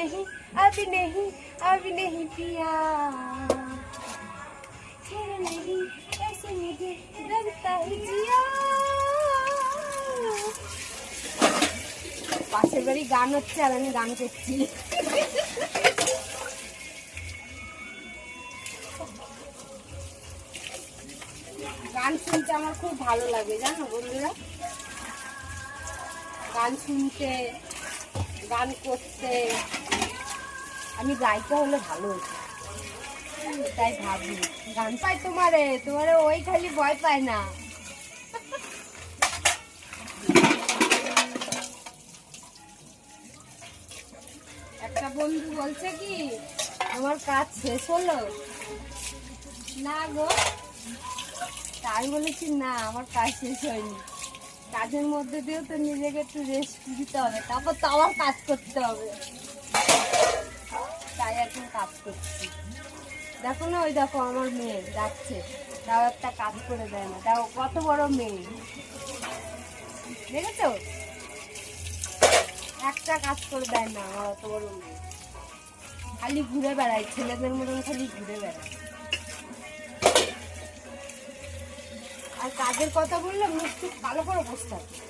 नहीं अभी नहीं अभी नहीं पिया छोड़ो नहीं ऐसे मुझे लगता है जिया পাশের বাড়ি গান হচ্ছে আর আমি গান করছি গান শুনতে আমার খুব ভালো লাগে জানো বন্ধুরা গান শুনতে গান করতে আমি গায়িকা হলে ভালো হতো তাই ভাবি গান পাই তোমারে ওই খালি ভয় পায় না একটা বন্ধু বলছে কি আমার কাজ শেষ হলো না গো তাই বলেছি না আমার কাজ শেষ হয়নি কাজের মধ্যে দিয়েও তো নিজেকে একটু রেস্ট দিতে হবে তারপর তো আবার কাজ করতে হবে তাই এখন কাজ করছি দেখো না ওই দেখো আমার মেয়ে যাচ্ছে তাও একটা কাজ করে দেয় না তাও কত বড় মেয়ে দেখেছো একটা কাজ করে দেয় না আমার অত বড় মেয়ে খালি ঘুরে বেড়ায় ছেলেদের মতন খালি ঘুরে বেড়ায় আর কাজের কথা বললে মুখ খুব ভালো করে বসতে হবে